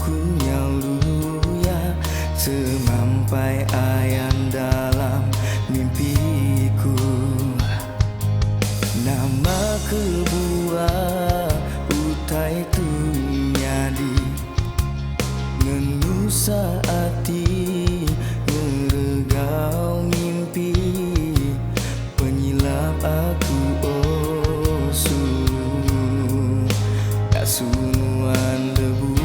ku nyaluya semampai ayan dalam mimpiku. Nama kebuah utai tu nyadi menusa hati ngeregau mimpi penyilap aku oh sungguh tak sunuan debu.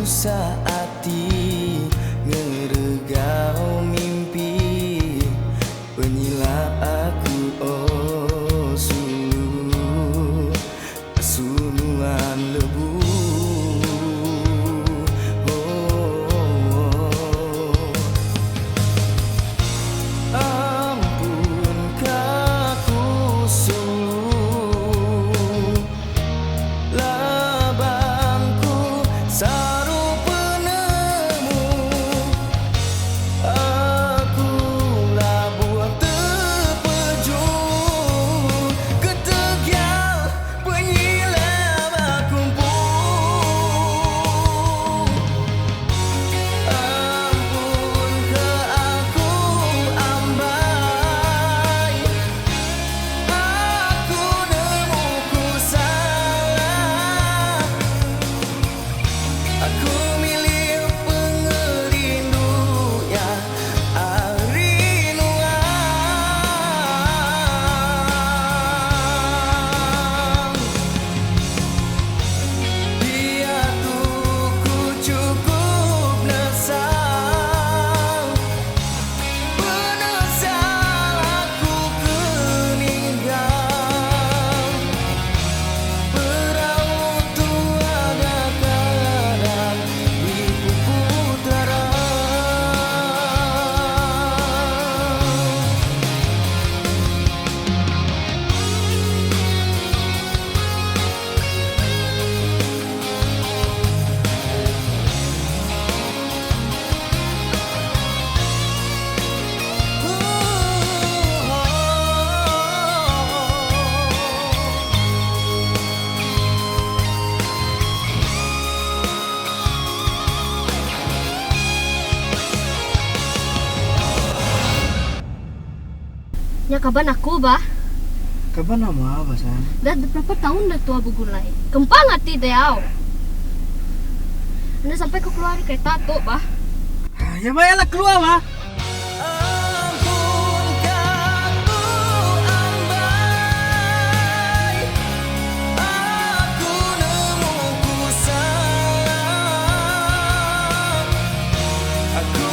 Saati ngeregau mimpi penyilap aku oh sungguh sunuan lebu. Ampunkah ku sungguh labangku Ya kaban aku bah. Kapan nama apa san? Dah berapa tahun dah tua begulai. Kempang hati dia. Anda sampai ke keluar kereta tu bah. Ya baiklah keluar bah. Aku